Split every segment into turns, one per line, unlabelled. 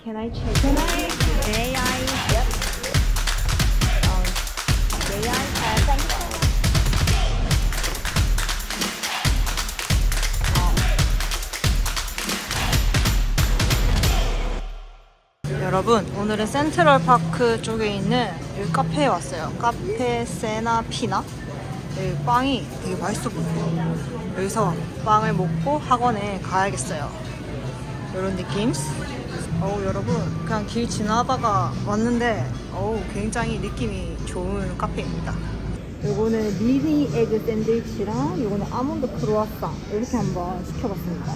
Can I check? Can I? May I? Yep. May I? Thank you. 여러분, 오늘은 센트럴파크 쪽에 있는 이 카페에 왔어요. 카페 세나 피나? 여기 빵이 되게 맛있어 보여요. 여기서 빵을 먹고 학원에 가야겠어요. 이런 느낌? 여러분, 그냥 길 지나다가 왔는데 굉장히 느낌이 좋은 카페입니다. 요거는 미니 에그 샌드위치랑 요거는 아몬드 크로아상 이렇게 한번 시켜봤습니다.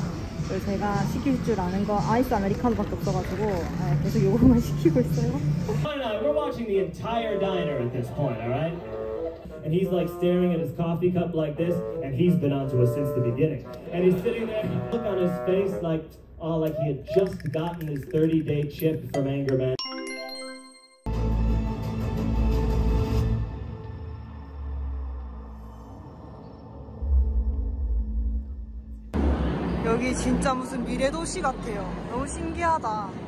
그리고 제가 시킬 줄 아는 거 아이스 아메리카노밖에 없어가지고 계속 요거만 시키고 있어요.
We're watching the entire diner at this point, alright? And he's like staring at his coffee cup like this, and he's been onto us since the beginning. And he's sitting there, look on his face like he had just gotten his 30-day chip from Anger Man.
여기 진짜 무슨 미래도시 같아요. 너무 신기하다.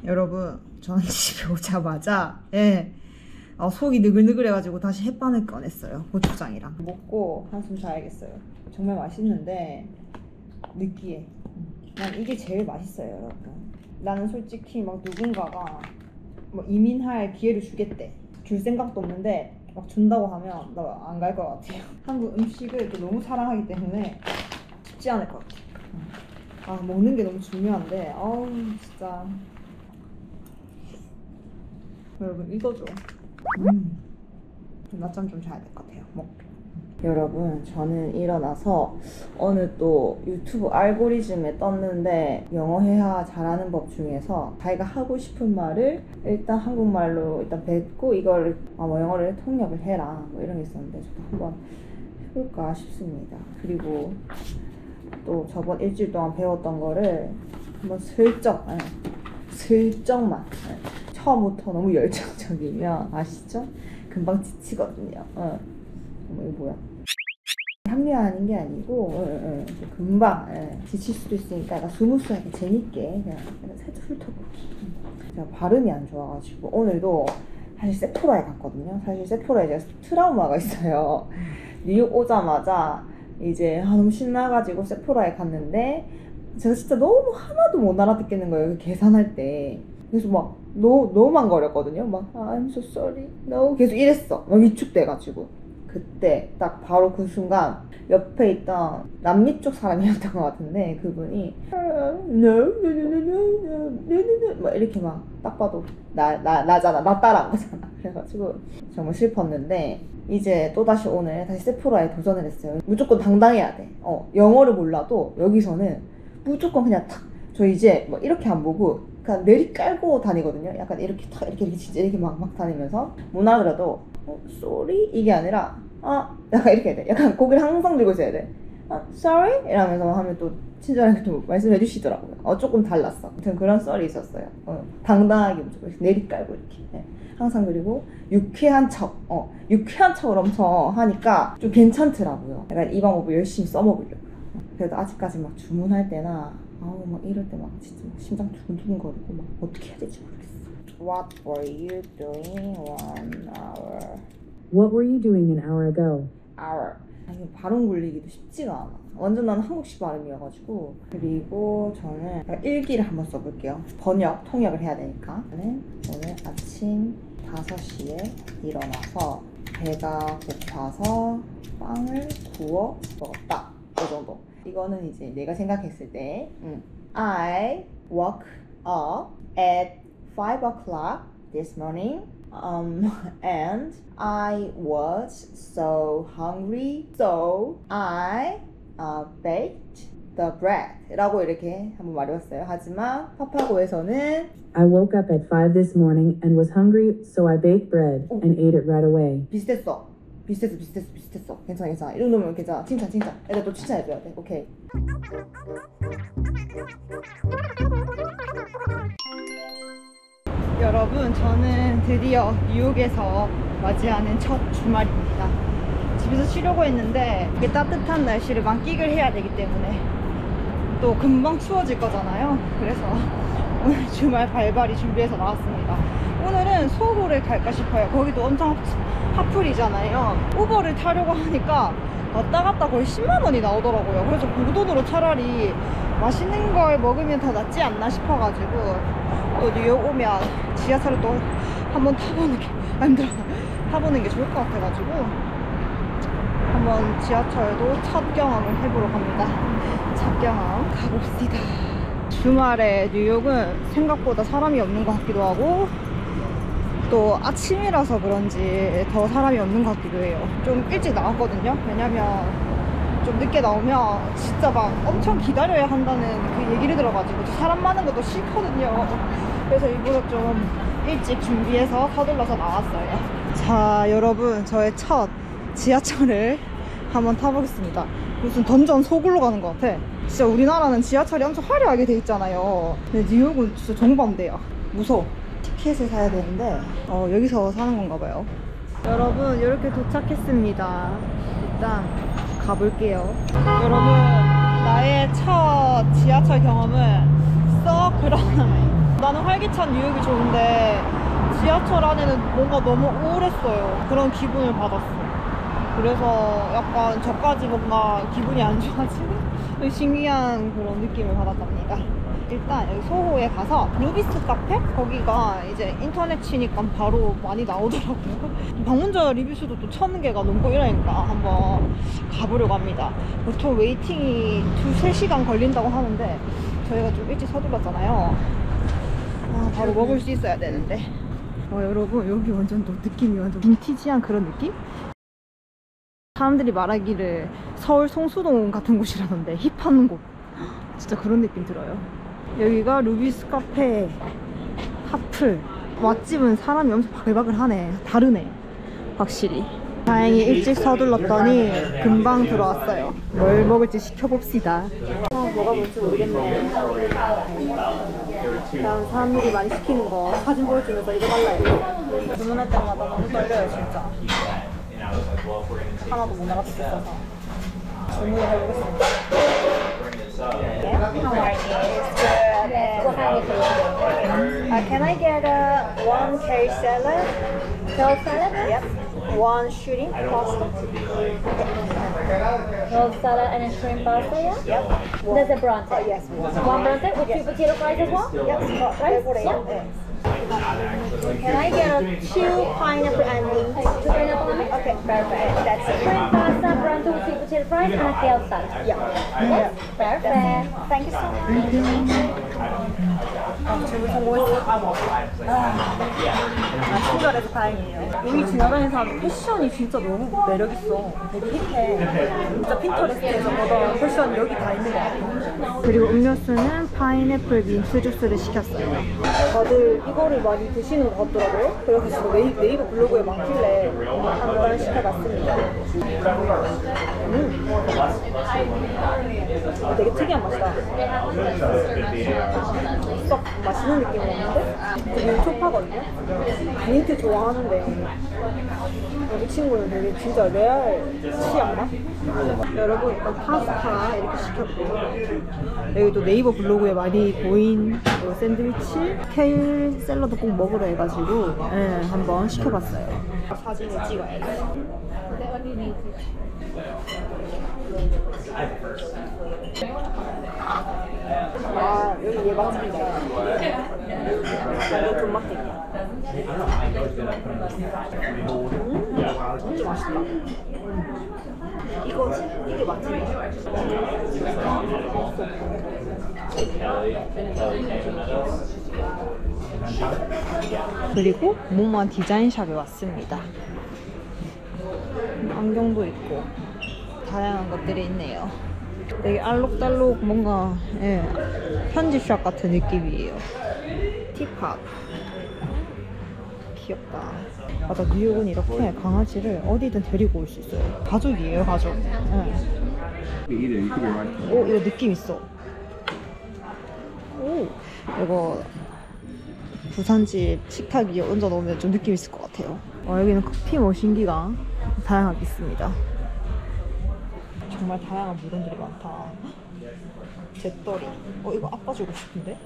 여러분, 저는 집에 오자마자 속이 느글느글해가지고 다시 햇반을 꺼냈어요. 고추장이랑 먹고 한숨 자야겠어요. 정말 맛있는데 느끼해. 난 이게 제일 맛있어요, 여러분. 나는 솔직히 막 누군가가 뭐 이민할 기회를 주겠대. 줄 생각도 없는데 막 준다고 하면 나 안 갈 것 같아요. 한국 음식을 또 너무 사랑하기 때문에 쉽지 않을 것 같아요. 먹는 게 너무 중요한데 진짜. 여러분, 이거죠. 낮잠 좀 자야 될 것 같아요. 여러분, 저는 일어나서 어느 또 유튜브 알고리즘에 떴는데 영어 회화 잘하는 법 중에서 자기가 하고 싶은 말을 일단 한국말로 일단 뱉고 이걸 영어를 통역을 해라 이런 게 있었는데 저도 한번 해볼까 싶습니다. 그리고 또 저번 일주일 동안 배웠던 거를 한번 슬쩍만 처음부터 너무 열정적이면 아시죠? 금방 지치거든요. 이거 뭐야? 합리화하는 게 아니고 금방 지칠 수도 있으니까 약간 스무스하게 재밌게 그냥 살짝 훑어보기. 제가 발음이 안 좋아가지고 오늘도 사실 세포라에 갔거든요. 사실 세포라에 제가 트라우마가 있어요. 뉴욕 오자마자 이제 너무 신나가지고 세포라에 갔는데 제가 진짜 너무 하나도 못 알아듣겠는 거예요. 계산할 때. 그래서 막 너무 망거렸거든요. 막 I'm so sorry. No. 계속 이랬어. 막 위축돼가지고. 그때 딱 바로 그 순간 옆에 있던 남미 쪽 사람이었던 것 같은데 그분이 no 막 이렇게 막 딱 봐도 나잖아. 나 따라한 거잖아. 그래가지고 정말 슬펐는데 이제 또다시 오늘 다시 세포라에 도전을 했어요. 무조건 당당해야 돼. 영어를 몰라도 여기서는 무조건 그냥 탁. 저 이제 뭐 이렇게 안 보고 그냥 내리 깔고 다니거든요. 약간 이렇게 탁 이렇게 진짜 이렇게 막 다니면서 못 알아들어도 sorry 이게 아니라 약간 이렇게 해야 돼. 약간 고개를 항상 들고 있어야 돼. sorry 이러면서 하면 또 친절하게 또 말씀해 주시더라고요. 조금 달랐어. 아무튼 그런 썰이 있었어요. 당당하게 무조건 내리 깔고 이렇게 항상. 그리고 유쾌한 척을 엄청 하니까 좀 괜찮더라고요. 약간 이 방법을 열심히 써먹으려고요. 그래도 아직까지 막 주문할 때나 막 이럴 때 막 진짜 심장 두근두근거리고 막 어떻게 해야 될지 모르겠어. What were you doing 1 hour?
What were you doing an hour ago?
Hour. 이게 발음 굴리기도 쉽지가 않아. 완전 나는 한국식 발음이어가지고. 그리고 저는 일기를 한번 써볼게요. 통역을 해야 되니까. 저는 오늘 아침 5시에 일어나서 배가 고파서 빵을 구워 먹었다. 이 정도. 이거는 이제 내가 생각했을 때 I woke up at 5 o'clock this morning and I was so hungry so I baked the bread 라고 이렇게 한번 말해봤어요. 하지만 파파고에서는
I woke up at 5 this morning and was hungry so I baked bread and ate it right away.
비슷했어. 괜찮아. 이 정도면 괜찮아. 칭찬. 애들 또 칭찬해줘야 돼. 오케이. 여러분, 저는 드디어 뉴욕에서 맞이하는 첫 주말입니다. 집에서 쉬려고 했는데 이게 따뜻한 날씨를 만끽을 해야 되기 때문에 또 금방 추워질 거잖아요. 그래서 오늘 주말 발발이 준비해서 나왔습니다. 오늘은 소호를 갈까 싶어요. 거기도 엄청 핫플이잖아요. 우버를 타려고 하니까 왔다 갔다 거의 10만 원이 나오더라고요. 그래서 그 돈으로 차라리 맛있는 걸 먹으면 더 낫지 않나 싶어가지고 또 뉴욕 오면 지하철을 또 한번 타보는 게 힘들어 타보는 게 좋을 것 같아가지고 한번 지하철도 첫 경험을 해보러 갑니다. 첫 경험 가봅시다. 주말에 뉴욕은 생각보다 사람이 없는 것 같기도 하고 또 아침이라서 그런지 더 사람이 없는 것 같기도 해요. 좀 일찍 나왔거든요. 왜냐면 좀 늦게 나오면 진짜 막 엄청 기다려야 한다는 그 얘기를 들어가지고 사람 많은 것도 싫거든요. 그래서 일부러 좀 일찍 준비해서 서둘러서 나왔어요. 자, 여러분, 저의 첫 지하철을 한번 타보겠습니다. 무슨 던전 소굴로 가는 것 같아. 진짜 우리나라는 지하철이 엄청 화려하게 돼 있잖아요. 근데 뉴욕은 진짜 정반대야. 무서워. 티켓을 사야 되는데 여기서 사는 건가 봐요. 여러분, 이렇게 도착했습니다. 일단 가볼게요. 여러분, 나의 첫 지하철 경험은 썩 그런 나는 활기찬 뉴욕이 좋은데 지하철 안에는 뭔가 너무 우울했어요. 그런 기분을 받았어. 그래서 약간 저까지 뭔가 기분이 안 좋아지는 신기한 그런 느낌을 받았답니다. 일단 여기 소호에 가서 루비스 카페? 거기가 이제 인터넷 치니까 바로 많이 나오더라고요. 방문자 리뷰 수도 또 1000개가 넘고 이러니까 한번 가보려고 합니다. 보통 웨이팅이 2-3시간 걸린다고 하는데 저희가 좀 일찍 서둘렀잖아요. 바로 먹을 수 있어야 되는데 여러분, 여기 완전 또 느낌이 완전 빈티지한 그런 느낌? 사람들이 말하기를 서울 성수동 같은 곳이라던데 힙한 곳, 진짜 그런 느낌 들어요. 여기가 루비스 카페 핫플. 맛집은 사람이 엄청 바글바글하네. 다르네 확실히. 다행히 일찍 서둘렀더니 금방 들어왔어요. 뭘 먹을지 시켜봅시다. 뭐가 뭔지 모르겠네. 그냥 사람들이 많이 시키는 거 사진 보여주면서 이거 달라요. 주문할 때마다 너무 떨려요 진짜. 하나도 못 알아듣겠어서 주문을 해보겠습니다. Can I get one kale salad? Kale salad? Yep. One shrimp pasta.
Kale salad and a shrimp pasta, yeah?
Yep.
There's a bronte.
Yes.
One bronte with two potato fries as well?
Yep.
Right? Yeah. Can I get 2 pineapple and two pineapple and
Okay, perfect. That's it.
shrimp pasta, bronte with 2 potato fries, and a kale salad?
Yeah.
Yes, perfect.
Thank you so much. 주문 성공했어. 친절해서 다행이에요. 여기 지나다니는 사람 패션이 진짜 너무 매력있어. 되게 힙해. 진짜 핀터레스트에서 보던 패션이 여기 다 있는 것 같아. 그리고 음료수는 파인애플 민트 주스를 시켰어요. 다들 이거를 많이 드시는 것 같더라고요. 그래서 지금 네이버 블로그에 많길래 한번 시켜봤습니다. 되게 특이한 맛이다. 썩 맛있는 느낌은 없는데 되게 촉하거든요. 민트 좋아하는데 이 친구는 되게 진짜 레알 취향 맛? 여러분, 일단 파스타 이렇게 시켰고 여기 또 네이버 블로그에 많이 보인 샌드위치, 케일 샐러드 꼭 먹으러 해가지고 한번 시켜봤어요. 사진을 찍어야지. 여기 얘 맛집이다. 이거 존맛탱이야. 진짜 맛있다. 이게 맛집이야. 그리고 모모한 디자인샵에 왔습니다. 안경도 있고 다양한 것들이 있네요. 되게 알록달록 뭔가 편집샵 같은 느낌이에요. 티팝 귀엽다. 맞아, 뉴욕은 이렇게 강아지를 어디든 데리고 올 수 있어요. 가족이에요, 가족. 오, 이거 느낌 있어. 오, 이거 부산집 식탁 위에 얹어 놓으면 좀 느낌 있을 것 같아요. 여기는 커피 머신기가 다양하게 있습니다. 정말 다양한 물건들이 많다. 잿더리. 이거 아빠 주고 싶은데?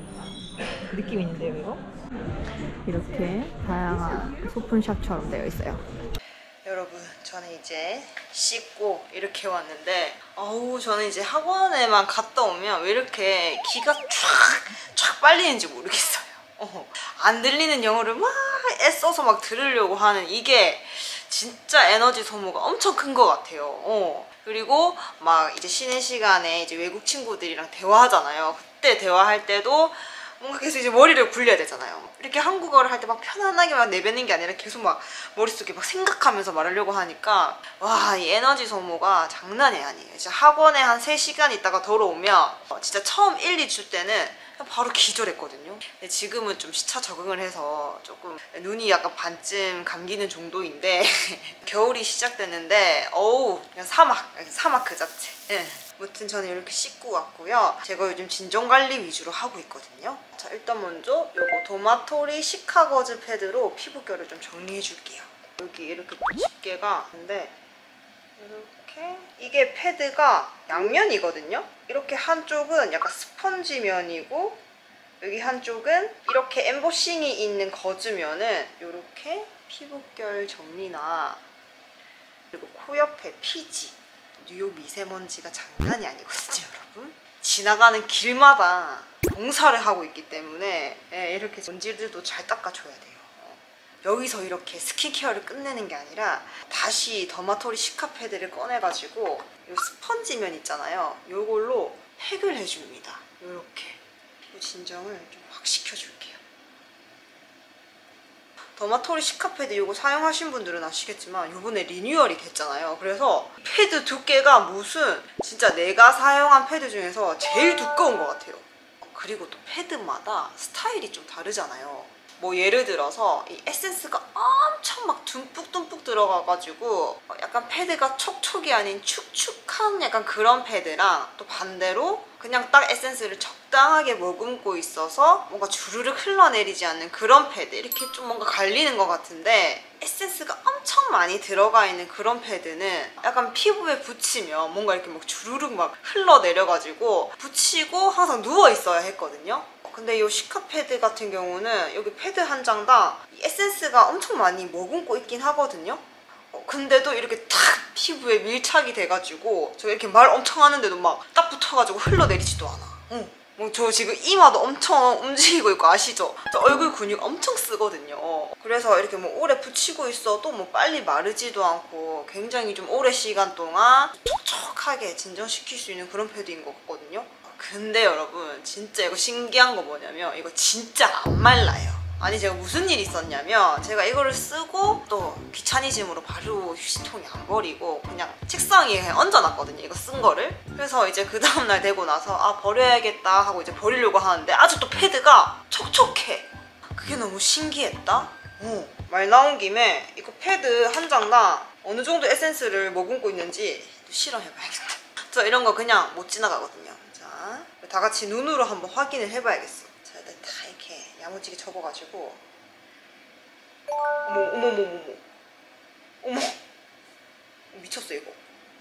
느낌 있는데요, 이거? 이렇게 다양한 소품샵처럼 되어 있어요. 여러분, 저는 이제 씻고 이렇게 왔는데 저는 이제 학원에만 갔다 오면 왜 이렇게 기가 쫙 빨리는지 모르겠어요. 안 들리는 영어를 막 애써서 막 들으려고 하는 이게 진짜 에너지 소모가 엄청 큰 것 같아요. 그리고 막 이제 쉬는 시간에 이제 외국 친구들이랑 대화하잖아요. 그때 대화할 때도 뭔가 계속 이제 머리를 굴려야 되잖아요. 이렇게 한국어를 할 때 막 편안하게 막 내뱉는 게 아니라 계속 막 머릿속에 막 생각하면서 말하려고 하니까 와, 이 에너지 소모가 장난이 아니에요. 진짜 학원에 한 3시간 있다가 돌아오면 진짜 처음 1, 2주 때는 바로 기절했거든요. 근데 지금은 좀 시차 적응을 해서 조금 눈이 약간 반쯤 감기는 정도인데 겨울이 시작됐는데 그냥 사막 그 자체. 네. 아무튼 저는 이렇게 씻고 왔고요. 제가 요즘 진정관리 위주로 하고 있거든요. 자, 일단 먼저 요거 도마토리 시카거즈 패드로 피부결을 좀 정리해 줄게요. 여기 이렇게 또 집게가 있는데 이렇게 이게 패드가 양면이거든요. 이렇게 한쪽은 약간 스펀지 면이고 여기 한쪽은 이렇게 엠보싱이 있는 거즈면은 이렇게 피부결 정리나 그리고 코 옆에 피지 뉴욕 미세먼지가 장난이 아니거든요, 여러분. 지나가는 길마다 공사를 하고 있기 때문에 이렇게 먼지들도 잘 닦아줘야 돼요. 여기서 이렇게 스킨케어를 끝내는 게 아니라 다시 더마토리 시카 패드를 꺼내가지고 이 스펀지면 있잖아요. 이걸로 팩을 해줍니다. 이렇게 진정을 좀 확 시켜줄게요. 더마토리 시카 패드 이거 사용하신 분들은 아시겠지만 이번에 리뉴얼이 됐잖아요. 그래서 패드 두께가 무슨 진짜 내가 사용한 패드 중에서 제일 두꺼운 것 같아요. 그리고 또 패드마다 스타일이 좀 다르잖아요. 뭐 예를 들어서 이 에센스가 엄청 막 듬뿍듬뿍 들어가가지고 약간 패드가 촉촉이 아닌 축축한 약간 그런 패드랑 또 반대로 그냥 딱 에센스를 적당하게 머금고 있어서 뭔가 주르륵 흘러내리지 않는 그런 패드, 이렇게 좀 뭔가 갈리는 것 같은데 에센스가 엄청 많이 들어가 있는 그런 패드는 약간 피부에 붙이면 뭔가 이렇게 막 주르륵 막 흘러내려가지고 붙이고 항상 누워 있어야 했거든요. 근데 이 시카 패드 같은 경우는 여기 패드 한 장당 에센스가 엄청 많이 머금고 있긴 하거든요. 근데도 이렇게 탁 피부에 밀착이 돼가지고 저 이렇게 말 엄청 하는데도 막 딱 붙어가지고 흘러내리지도 않아. 뭐 저 지금 이마도 엄청 움직이고 있고 아시죠? 저 얼굴 근육 엄청 쓰거든요. 그래서 이렇게 뭐 오래 붙이고 있어도 뭐 빨리 마르지도 않고 굉장히 좀 오래 시간 동안 촉촉하게 진정시킬 수 있는 그런 패드인 것 같거든요. 근데 여러분 진짜 이거 신기한 거 뭐냐면 이거 진짜 안 말라요. 아니 제가 무슨 일이 있었냐면 제가 이거를 쓰고 또 귀차니즘으로 바로 휴지통에 안 버리고 그냥 책상 위에 얹어놨거든요, 이거 쓴 거를. 그래서 이제 그 다음날 되고 나서 버려야겠다 하고 이제 버리려고 하는데 아주 또 패드가 촉촉해. 그게 너무 신기했다. 말 나온 김에 이거 패드 한 장당 어느 정도 에센스를 머금고 있는지 실험해봐야겠다. 저 이런 거 그냥 못 지나가거든요. 자, 다 같이 눈으로 한번 확인을 해봐야겠어. 자, 일단 다 이렇게 야무지게 접어가지고 어머 미쳤어 이거.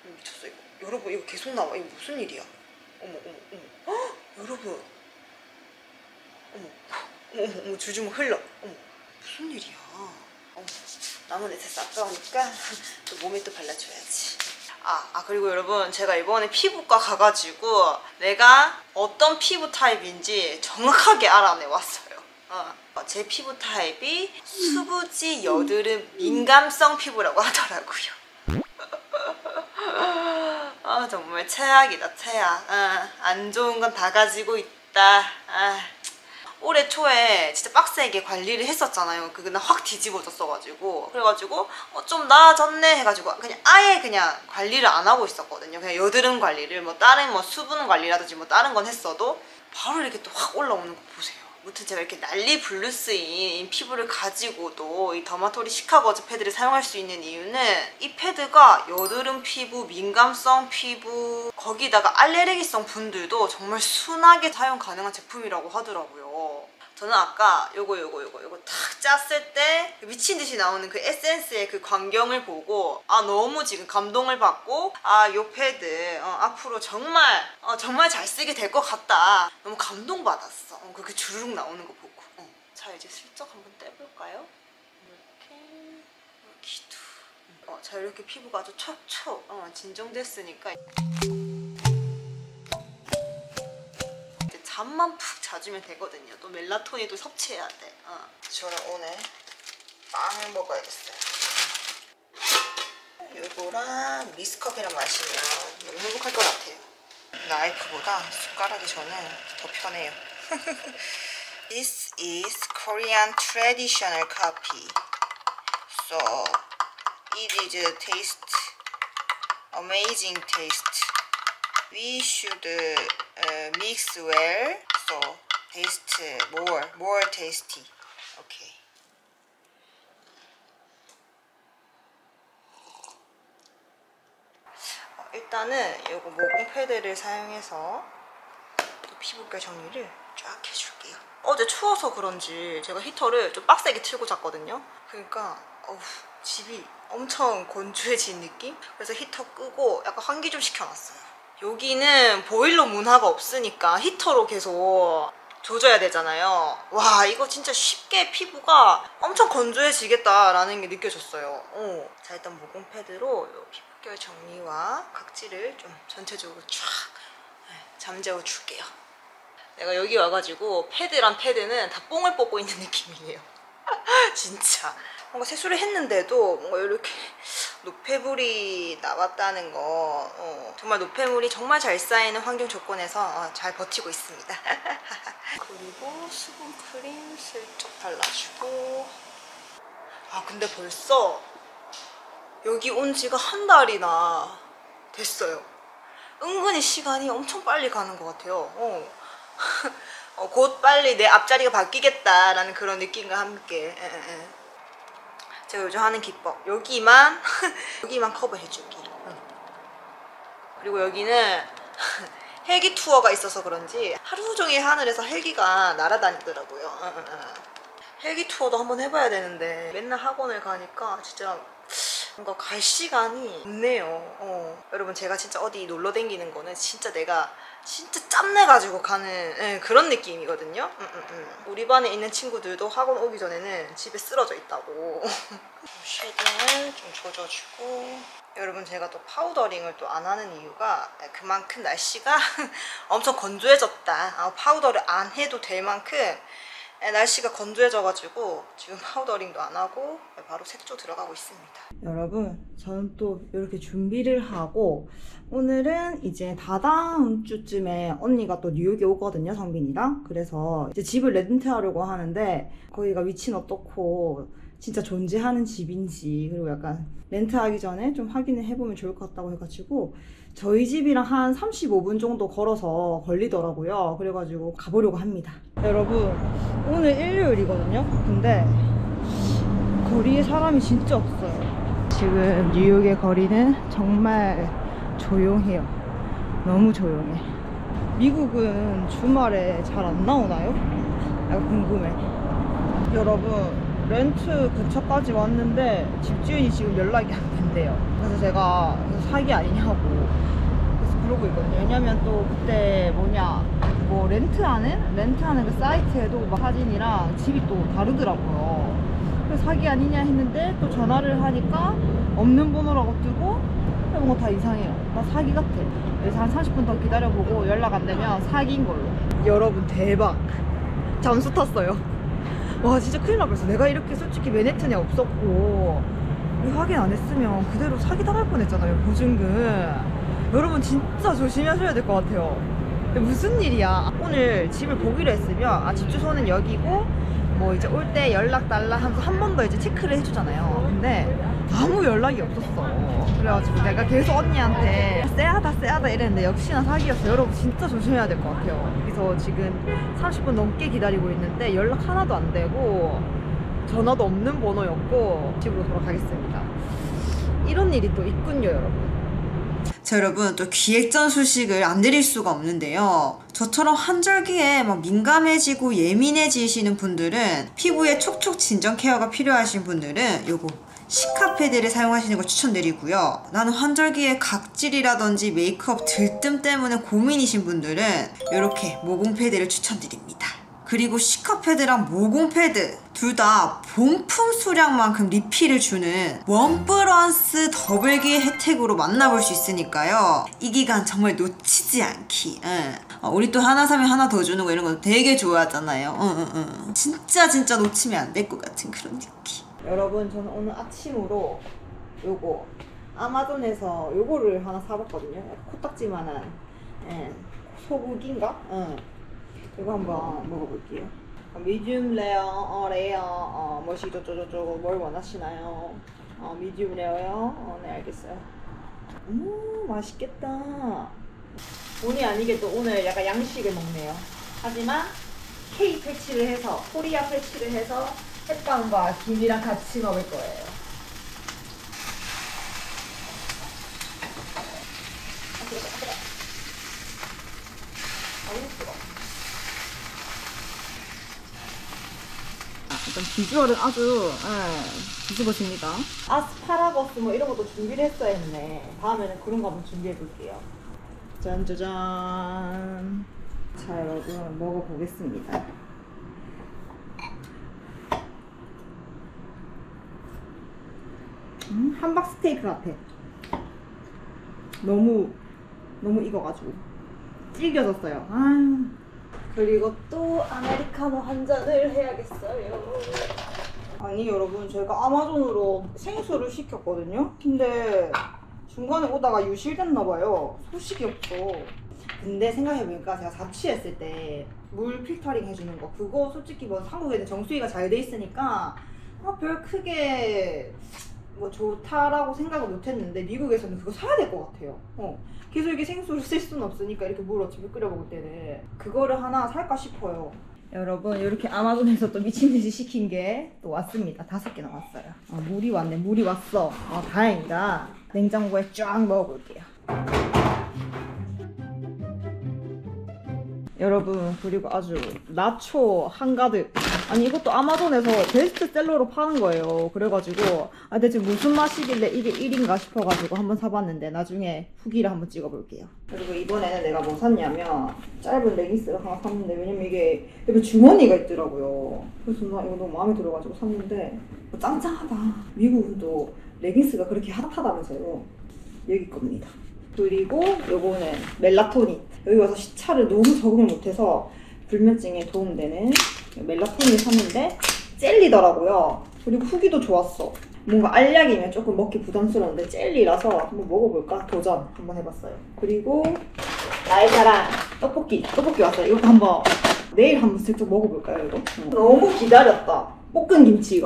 미쳤어 이거. 여러분 이거 계속 나와. 이거 무슨 일이야? 어머 헉, 여러분 어머 주주먹 흘러. 어머 무슨 일이야? 남은 에센스 아까우니까 또 몸에 또 발라줘야지. 그리고 여러분 제가 이번에 피부과 가가지고 내가 어떤 피부 타입인지 정확하게 알아내왔어요. 제 피부 타입이 수부지 여드름 민감성 피부라고 하더라고요. 정말 최악이다, 최악. 안 좋은 건 다 가지고 있다. 올해 초에 진짜 빡세게 관리를 했었잖아요. 그날 확 뒤집어졌어가지고. 그래가지고 좀 나아졌네 해가지고 그냥 아예 그냥 관리를 안 하고 있었거든요. 그냥 여드름 관리를 뭐 다른 뭐 수분 관리라든지 뭐 다른 건 했어도 바로 이렇게 또 확 올라오는 거 보세요. 아무튼 제가 이렇게 난리 블루스인 피부를 가지고도 이 더마토리 시카거즈 패드를 사용할 수 있는 이유는 이 패드가 여드름 피부, 민감성 피부, 거기다가 알레르기성 분들도 정말 순하게 사용 가능한 제품이라고 하더라고요. 저는 아까 요거 탁 짰을 때 미친듯이 나오는 그 에센스의 그 광경을 보고 아 너무 지금 감동을 받고 아 요 패드 앞으로 정말 잘 쓰게 될 것 같다. 너무 감동받았어. 그렇게 주르륵 나오는 거 보고. 자 이제 슬쩍 한번 떼볼까요? 이렇게 여기도. 자 이렇게 피부가 아주 촉촉 진정됐으니까 이제 잠만 푹 자주면 되거든요. 또 멜라토닌도 섭취해야 돼. 저는 오늘 빵을 먹어야겠어요. 요거랑 미스컵이랑 마시면 너무 행복할 것 같아요. 나이프보다 숟가락이 저는 더 편해요. This is Korean traditional coffee. So it is taste amazing taste. We should mix well so taste more tasty. Okay. 일단은 요거 모공 패드를 사용해서 피부결 정리를 쫙 해줄게요. 어제 추워서 그런지 제가 히터를 좀 빡세게 틀고 잤거든요. 그러니까 집이 엄청 건조해진 느낌? 그래서 히터 끄고 약간 환기 좀 시켜놨어요. 여기는 보일러 문화가 없으니까 히터로 계속 조져야 되잖아요. 와 이거 진짜 쉽게 피부가 엄청 건조해지겠다라는 게 느껴졌어요. 자 일단 모공 패드로 피부결 정리와 각질을 좀 전체적으로 쫙 잠재워 줄게요. 내가 여기 와가지고 패드는 다 뽕을 뽑고 있는 느낌이에요. 진짜 뭔가 세수를 했는데도 뭔가 이렇게 노폐물이 나왔다는 거 정말 노폐물이 정말 잘 쌓이는 환경 조건에서 잘 버티고 있습니다. 그리고 수분크림 슬쩍 발라주고 근데 벌써 여기 온 지가 한 달이나 됐어요. 은근히 시간이 엄청 빨리 가는 것 같아요. 곧 빨리 내 앞자리가 바뀌겠다라는 그런 느낌과 함께 제가 요즘 하는 기법 여기만 커버해줄게. 그리고 여기는 헬기 투어가 있어서 그런지 하루 종일 하늘에서 헬기가 날아다니더라고요. 헬기 투어도 한번 해봐야 되는데 맨날 학원을 가니까 진짜 뭔가 갈 시간이 없네요. 여러분 제가 진짜 어디 놀러 다니는 거는 진짜 내가 진짜 짬내가지고 가는 그런 느낌이거든요. 우리 반에 있는 친구들도 학원 오기 전에는 집에 쓰러져 있다고. 쉐딩을 좀 조져주고 여러분 제가 또 파우더링을 또 안 하는 이유가 그만큼 날씨가 엄청 건조해졌다. 파우더를 안 해도 될 만큼 날씨가 건조해져가지고 지금 파우더링도 안 하고 바로 색조 들어가고 있습니다. 여러분 저는 또 이렇게 준비를 하고 오늘은 이제 다다음 주쯤에 언니가 또 뉴욕에 오거든요, 성빈이랑. 그래서 이제 집을 렌트하려고 하는데 거기가 위치는 어떻고 진짜 존재하는 집인지 그리고 약간 렌트하기 전에 좀 확인을 해보면 좋을 것 같다고 해가지고 저희 집이랑 한 35분 정도 걸어서 걸리더라고요. 그래가지고 가보려고 합니다. 여러분 오늘 일요일이거든요. 근데 거리에 사람이 진짜 없어요. 지금 뉴욕의 거리는 정말 조용해요. 너무 조용해. 미국은 주말에 잘 안 나오나요? 약간 궁금해. 여러분 렌트 근처까지 왔는데 집주인이 지금 연락이 안 된대요. 그래서 제가 사기 아니냐고 그래서 그러고 있거든요. 왜냐면 또 그때 뭐 렌트하는 그 사이트에도 막 사진이랑 집이 또 다르더라고요. 그래서 사기 아니냐 했는데 또 전화를 하니까 없는 번호라고 뜨고 뭔가 다 이상해요. 나 사기 같아. 그래서 한 30분 더 기다려보고 연락 안 되면 사기인 걸로. 여러분 대박 잠수 탔어요. 와 진짜 큰일 날 뻔했어. 내가 이렇게 솔직히 맨해튼에 없었고 확인 안 했으면 그대로 사기 당할 뻔했잖아요. 보증금. 여러분 진짜 조심하셔야 될 것 같아요. 무슨 일이야. 오늘 집을 보기로 했으면 집 주소는 여기고 뭐 이제 올 때 연락 달라 하면서 한 번 더 이제 체크를 해주잖아요. 근데 아무 연락이 없었어. 그래가지고 내가 계속 언니한테 쎄하다 이랬는데 역시나 사기였어. 여러분 진짜 조심해야 될 것 같아요. 그래서 지금 30분 넘게 기다리고 있는데 연락 하나도 안 되고 전화도 없는 번호였고 집으로 돌아가겠습니다. 이런 일이 또 있군요, 여러분. 자, 여러분, 또 기획전 소식을 안 드릴 수가 없는데요. 저처럼 환절기에 막 민감해지고 예민해지시는 분들은, 피부에 촉촉 진정 케어가 필요하신 분들은 요거 시카 패드를 사용하시는 걸 추천드리고요. 나는 환절기에 각질이라든지 메이크업 들뜸 때문에 고민이신 분들은 이렇게 모공 패드를 추천드립니다. 그리고 시카 패드랑 모공 패드 둘 다 본품 수량만큼 리필을 주는 원 플러스 더블기 혜택으로 만나볼 수 있으니까요. 이 기간 정말 놓치지 않기. 우리 또 하나 사면 하나 더 주는 거 이런 거 되게 좋아하잖아요. 진짜 놓치면 안 될 것 같은 그런 느낌. 여러분, 저는 오늘 아침으로 요거 아마존에서 요거를 하나 사봤거든요. 코딱지만한 소고기인가? 이거 한번 먹어볼게요. 미디움 레어, 뭐시 저쩌고 뭘 원하시나요? 미디움 레어요? 네, 알겠어요. 맛있겠다. 본의 아니게 또 오늘 약간 양식을 먹네요. 하지만 K 패치를 해서, 코리아 패치를 해서 햇반과 김이랑 같이 먹을 거예요. 일단 비주얼은 아주 뒤집어집니다. 아스파라거스 뭐 이런 것도 준비를 했어야 했네. 다음에는 그런 거 한번 준비해 볼게요. 짠짜잔. 자, 여러분, 먹어보겠습니다. 함박 스테이크 같아. 너무 익어가지고 질겨졌어요. 아유. 그리고 또 아메리카노 한 잔을 해야겠어요. 아니, 여러분, 저희가 아마존으로 생수를 시켰거든요. 근데 중간에 오다가 유실됐나봐요. 소식이 없어. 근데 생각해보니까 제가 자취했을 때 물 필터링 해주는 거, 그거 솔직히 뭐 한국에는 정수기가 잘 돼 있으니까 별 크게 뭐 좋다라고 생각을 못했는데 미국에서는 그거 사야 될 것 같아요. 계속 이게 생수를 쓸 수는 없으니까 이렇게 물 어차피 끓여 먹을 때는 그거를 하나 살까 싶어요. 여러분, 이렇게 아마존에서 또 미친듯이 시킨 게 또 왔습니다. 5개나 왔어요. 물이 왔네. 물이 왔어. 다행이다. 냉장고에 쫙 넣어볼게요. 여러분, 그리고 아주 나초 한가득. 아니, 이것도 아마존에서 베스트셀러로 파는 거예요. 그래가지고 대체 무슨 맛이길래 이게 1인가 싶어가지고 한번 사봤는데 나중에 후기를 한번 찍어볼게요. 그리고 이번에는 내가 뭐 샀냐면 짧은 레깅스를 하나 샀는데, 왜냐면 이게 옆에 주머니가 있더라고요. 그래서 나 이거 너무 마음에 들어가지고 샀는데 짱짱하다. 미국은 또 레깅스가 그렇게 핫하다면서요. 여기 겁니다. 그리고 요거는 멜라토닌. 여기 와서 시차를 너무 적응을 못해서 불면증에 도움되는 멜라토닌을 샀는데 젤리더라고요. 그리고 후기도 좋았어. 뭔가 알약이면 조금 먹기 부담스러운데 젤리라서 한번 먹어볼까? 도전 한번 해봤어요. 그리고 나의 사랑 떡볶이 왔어요. 이것도 한번 내일 한번 슬쩍 먹어볼까요? 이거? 너무 기다렸다. 볶은 김치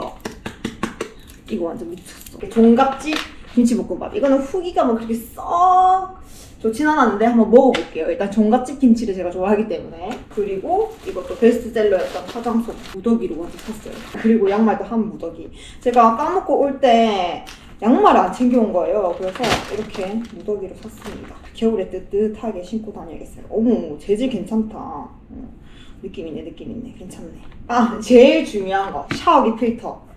이거 완전 미쳤어. 종갓집 김치볶음밥. 이거는 후기가 뭐 그렇게 썩 좋진 않았는데 한번 먹어볼게요. 일단 종갓집 김치를 제가 좋아하기 때문에. 그리고 이것도 베스트셀러였던 화장솜 무더기로 먼저 샀어요. 그리고 양말도 한 무더기. 제가 까먹고 올 때 양말을 안 챙겨온 거예요. 그래서 이렇게 무더기로 샀습니다. 겨울에 뜨뜻하게 신고 다녀야겠어요. 어머, 재질 괜찮다. 느낌 있네. 괜찮네. 제일 중요한 거, 샤워기 필터.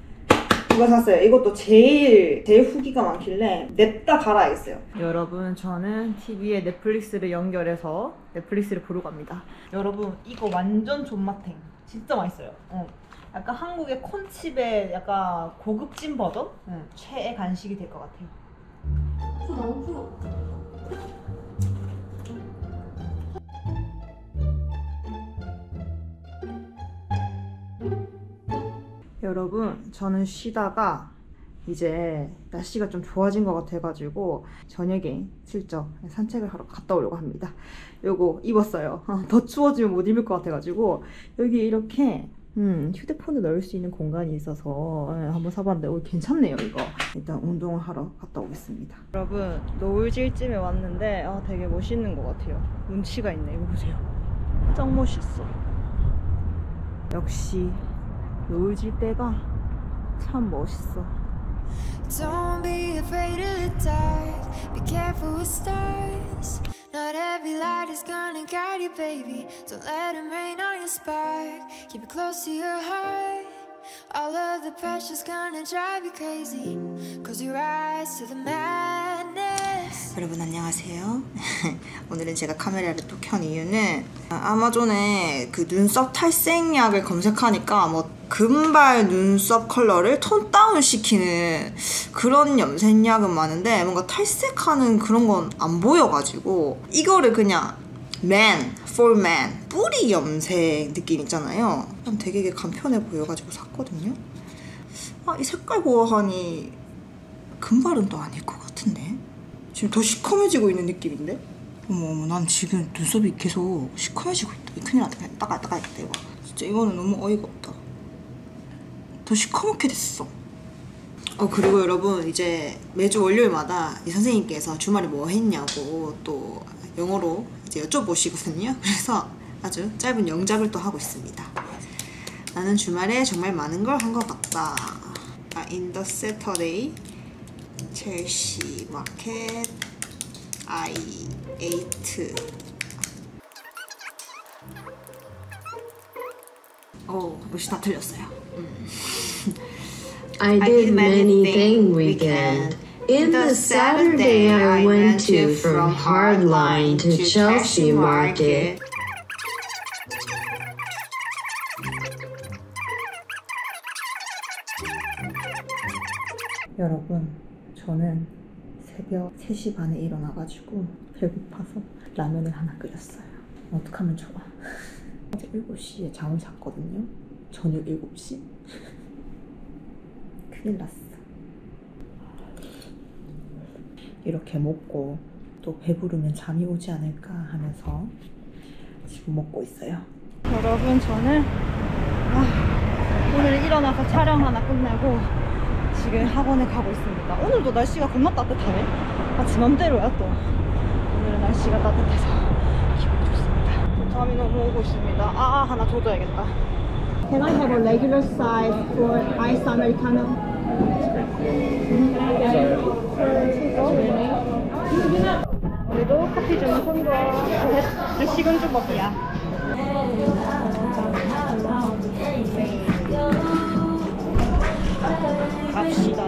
이거 샀어요. 이것도 제일 후기가 많길래 냅다 갈아야겠어요. 여러분, 저는 TV에 넷플릭스를 연결해서 넷플릭스를 보러 갑니다. 여러분, 이거 완전 존맛탱. 진짜 맛있어요. 약간 한국의 콘칩의 약간 고급진 버전? 최애 간식이 될 것 같아요. 너무 부러워. 여러분, 저는 쉬다가 이제 날씨가 좀 좋아진 것 같아가지고 저녁에 슬쩍 산책을 하러 갔다 오려고 합니다. 요거 입었어요. 더 추워지면 못 입을 것 같아가지고 여기 이렇게 휴대폰을 넣을 수 있는 공간이 있어서 한번 사봤는데 괜찮네요. 이거 일단 운동을 하러 갔다 오겠습니다. 여러분, 노을질쯤에 왔는데 되게 멋있는 것 같아요. 운치가 있네. 이거 보세요. 짱 멋있어. 역시 노을질 때가 참 멋있어.
Don't be afraid of the dark. Be careful with stars. Not every light is gonna guide you, baby. Don't let them rain on your spark. Keep it close to your heart. All of the pressure's gonna drive you crazy. Close your eyes to the madness.
여러분 안녕하세요. 오늘은 제가 카메라를 또 켠 이유는 아마존에 그 눈썹 탈색약을 검색하니까 뭐 금발 눈썹 컬러를 톤 다운 시키는 그런 염색약은 많은데 뭔가 탈색하는 그런 건 안 보여가지고 이거를 그냥 Man, for man 뿌리 염색 느낌 있잖아요. 되게 간편해 보여가지고 샀거든요. 이 색깔 보아하니 금발은 또 아닐 것 같은데 지금 더 시커매지고 있는 느낌인데? 어머 난 지금 눈썹이 계속 시커매지고 있다. 큰일 났다. 따가야겠다 이거. 진짜 이거는 너무 어이가 없다. 더 시커멓게 됐어. 그리고 여러분 이제 매주 월요일마다 이 선생님께서 주말에 뭐 했냐고 또 영어로 이제 여쭤보시거든요. 그래서 아주 짧은 영작을 또 하고 있습니다. 나는 주말에 정말 많은 걸 한 것 같다. In the Saturday, Chelsea Market, I ate. 역시 다 틀렸어요.
I did many things weekend. In the Saturday I went to from Hardline to Chelsea Market.
여러분, 저는 새벽 3시 반에 일어나가지고 배고파서 라면을 하나 끓였어요. 어떡하면 좋아. 어제 7시에 잠을 잤거든요. 저녁 7시. 큰일 났어. 이렇게 먹고 또 배부르면 잠이 오지 않을까 하면서 지금 먹고 있어요. 여러분, 저는 오늘 일어나서 촬영 하나 끝내고 지금 학원에 가고 있습니다. 오늘도 날씨가 겁나 따뜻하네. 지맘대로야 또. 오늘은 날씨가 따뜻해서 기분 좋습니다. 잠이 너무 오고 있습니다. 하나 더 줘야겠다.
Can I have a regular size for ice americano?
우리도 커피 좀 성공. 식은 주먹이야. 갑시다.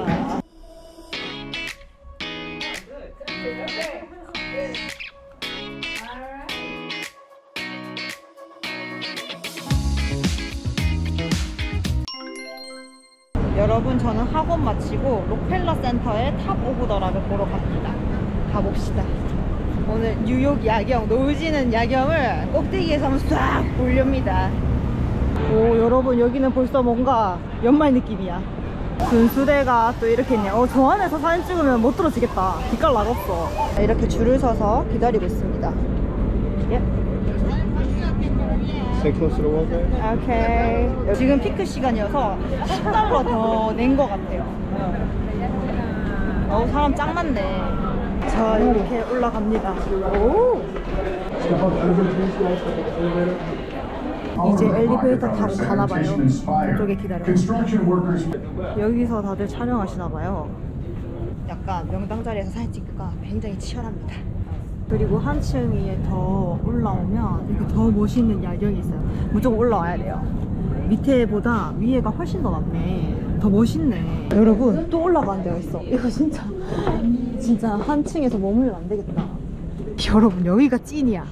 여러분, 저는 학원 마치고 록펠러 센터의 탑 오브 더 락을 보러 갑니다. 가봅시다. 오늘 뉴욕 야경, 노을지는 야경을 꼭대기에서 한번 싹 보렵니다. 여러분, 여기는 벌써 뭔가 연말 느낌이야. 분수대가 또 이렇게 있네. 저 안에서 사진 찍으면 못 들어지겠다. 빛깔 나겠어. 이렇게 줄을 서서 기다리고 있습니다. 오케이. 지금 피크 시간이어서 $10 더 낸 것 같아요. 사람 짱 많네. 자, 이렇게 올라갑니다. 이제 엘리베이터 타고 가나봐요. 저쪽에 기다려요. 여기서 다들 촬영하시나봐요. 약간 명당 자리에서 사진 찍기가 굉장히 치열합니다. 그리고 한층 위에 더 올라오면 이렇게 더 멋있는 야경이 있어요. 무조건 올라와야 돼요. 밑에보다 위에가 훨씬 더 낫네. 더 멋있네. 여러분, 또 올라가는 데가 있어. 이거 진짜 한층에서 머물면 안 되겠다. 여러분, 여기가 찐이야.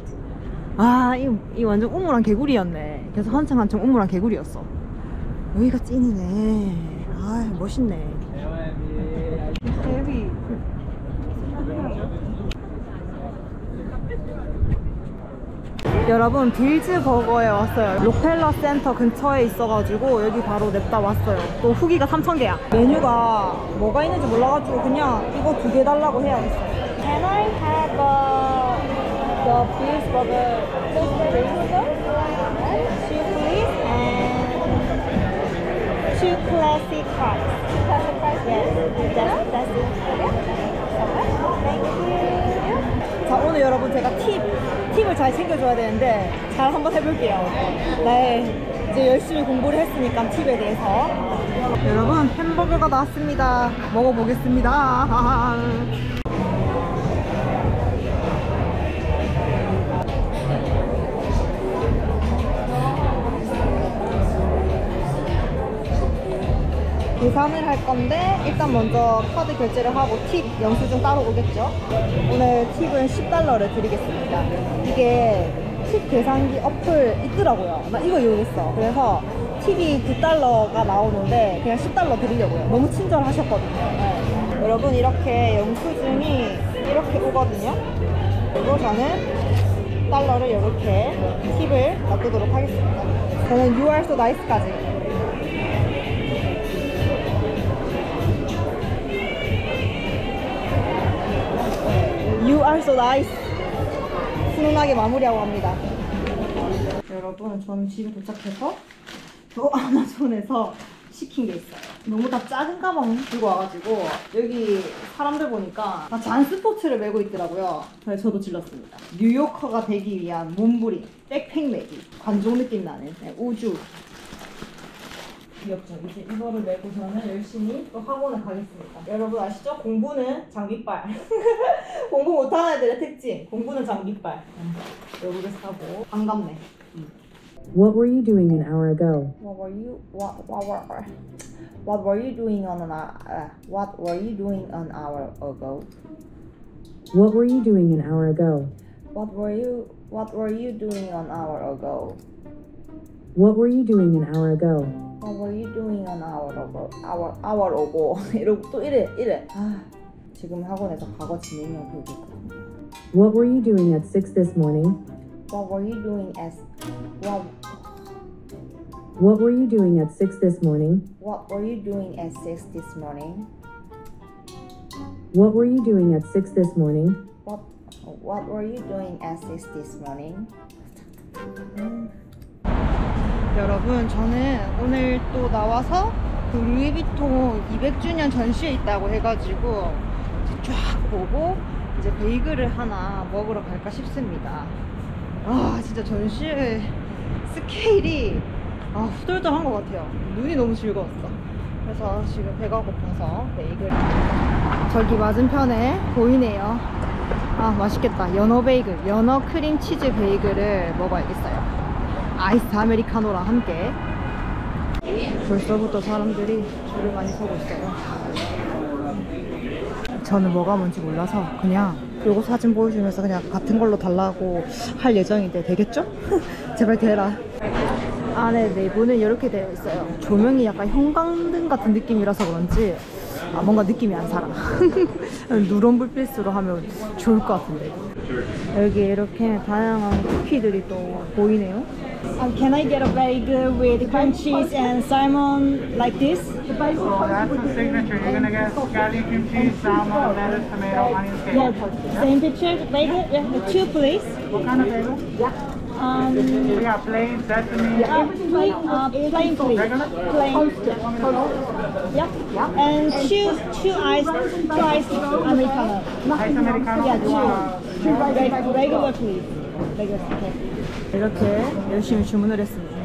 이 완전 우물한 개구리였네. 그래서 한층 우물한 개구리였어. 여기가 찐이네. 멋있네. 여기 여러분, 빌즈버거에 왔어요. 록펠러 센터 근처에 있어가지고 여기 바로 냅다 왔어요. 또 후기가 3,000개야. 메뉴가 뭐가 있는지 몰라가지고 그냥 이거 2개 달라고 해야겠어요. Can I have the Bilzburger two please and two classic fries. Classic fries? Yes. That's it. Thank you. 자, 오늘 여러분 제가 팁을 잘 챙겨줘야 되는데 잘 한번 해볼게요. 나의 이제 열심히 공부를 했으니까 팁에 대해서. 여러분 햄버거가 나왔습니다. 먹어보겠습니다. 계산을 할 건데 일단 먼저 카드 결제를 하고 팁 영수증 따로 오겠죠. 오늘 팁은 $10를 드리겠습니다. 이게 팁 계산기 어플 있더라고요. 나 이거 이용했어. 그래서 팁이 $9가 나오는데 그냥 $10 드리려고요. 너무 친절하셨거든요. 네. 여러분 이렇게 영수증이 이렇게 오거든요. 그리고 저는 $를 이렇게 팁을 놔두도록 하겠습니다. 저는 You are so nice까지. You are so nice. 훈훈하게 마무리하고 갑니다. 여러분, 저는 집에 도착해서 또 아마존에서 시킨 게 있어요. 너무 다 작은 가방 들고 와가지고 여기 사람들 보니까 다 잔스포츠를 메고 있더라고요. 그래서 저도 질렀습니다. 뉴요커가 되기 위한 몸부림, 백팩 메기, 관종 느낌 나는 우주. 귀엽죠? 이제 이거를 메고서는 열심히 또 학원을 가겠습니다. 여러분 아시죠? 공부는 장비빨. 공부 못하는 애들의 특징. 공부는 장비빨. 여기를 사고 반갑네.
What were you doing an hour ago?
What were you doing an hour ago?
What were you doing an hour ago?
What were you doing an hour ago?
What were you doing an hour ago?
What were you doing an hour ago? 이러고 또 이래. 아, 지금 학원에서 과거 진행형 배우고 있거든요.
What were you doing at 6 this morning?
What were you doing at
What were you doing at 6 this morning?
What were you doing at 6 this morning?
What were you doing at 6 this morning?
What were you doing at 6 this morning? 여러분 저는 오늘 또 나와서 그 루이비통 200주년 전시회 있다고 해가지고 이제 쫙 보고 이제 베이글을 하나 먹으러 갈까 싶습니다. 아 진짜 전시회 스케일이 후덜덜한 것 같아요. 눈이 너무 즐거웠어. 그래서 지금 배가 고파서 베이글 저기 맞은편에 보이네요. 아 맛있겠다. 연어 베이글, 연어 크림 치즈 베이글을 먹어야겠어요. 아이스 아메리카노랑 함께. 벌써부터 사람들이 줄을 많이 서고 있어요. 저는 뭐가 뭔지 몰라서 그냥 요거 사진 보여주면서 그냥 같은 걸로 달라고 할 예정인데 되겠죠? 제발 되라. 안에 내부는 이렇게 되어 있어요. 조명이 약간 형광등 같은 느낌이라서 그런지 뭔가 느낌이 안 살아. 누런 불빛으로 하면 좋을 것 같은데. 여기 이렇게 다양한 쿠키들이 또 보이네요. Can I get a bagel with cream cheese and salmon like this?
So that's the signature. You're gonna get scallion cream cheese, salmon, lettuce, tomato, onion, cake.
Yeah, same picture, bagel, yeah, 2 please.
What kind of bagel? We have plain, sesame.
Plain please.
Regular?
Plain. Yeah. And two ice Americano.
Ice Americano.
Yeah, two. Regular please. Regular, okay.
이렇게 열심히 주문을 했습니다.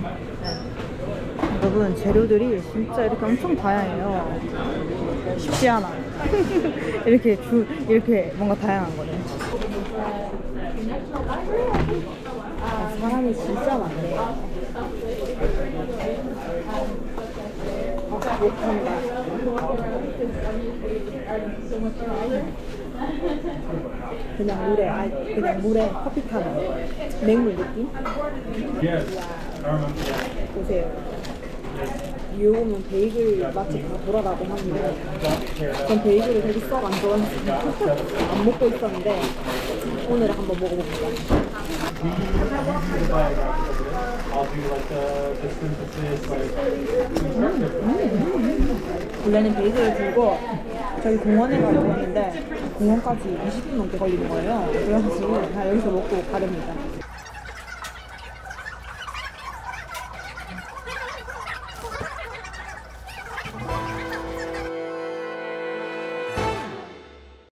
여러분 재료들이 진짜 이렇게 엄청 다양해요. 쉽지 않아. 이렇게 뭔가 다양한 거는. 사람이 진짜 많네요. 그냥 물에 커피 타는 맹물 느낌? 보세요. 요거는 베이글 맛집 다 돌아가고 하는데 전 베이글을 되게 썩 안 좋아해서 안 먹고 있었는데 오늘 한번 먹어봅니다. 원래는 베이글을 들고 저기 공원에 가려고 했는데 공원까지 20분 넘게 걸리는 거예요. 그래가지고 그냥 여기서 먹고 가렵니다.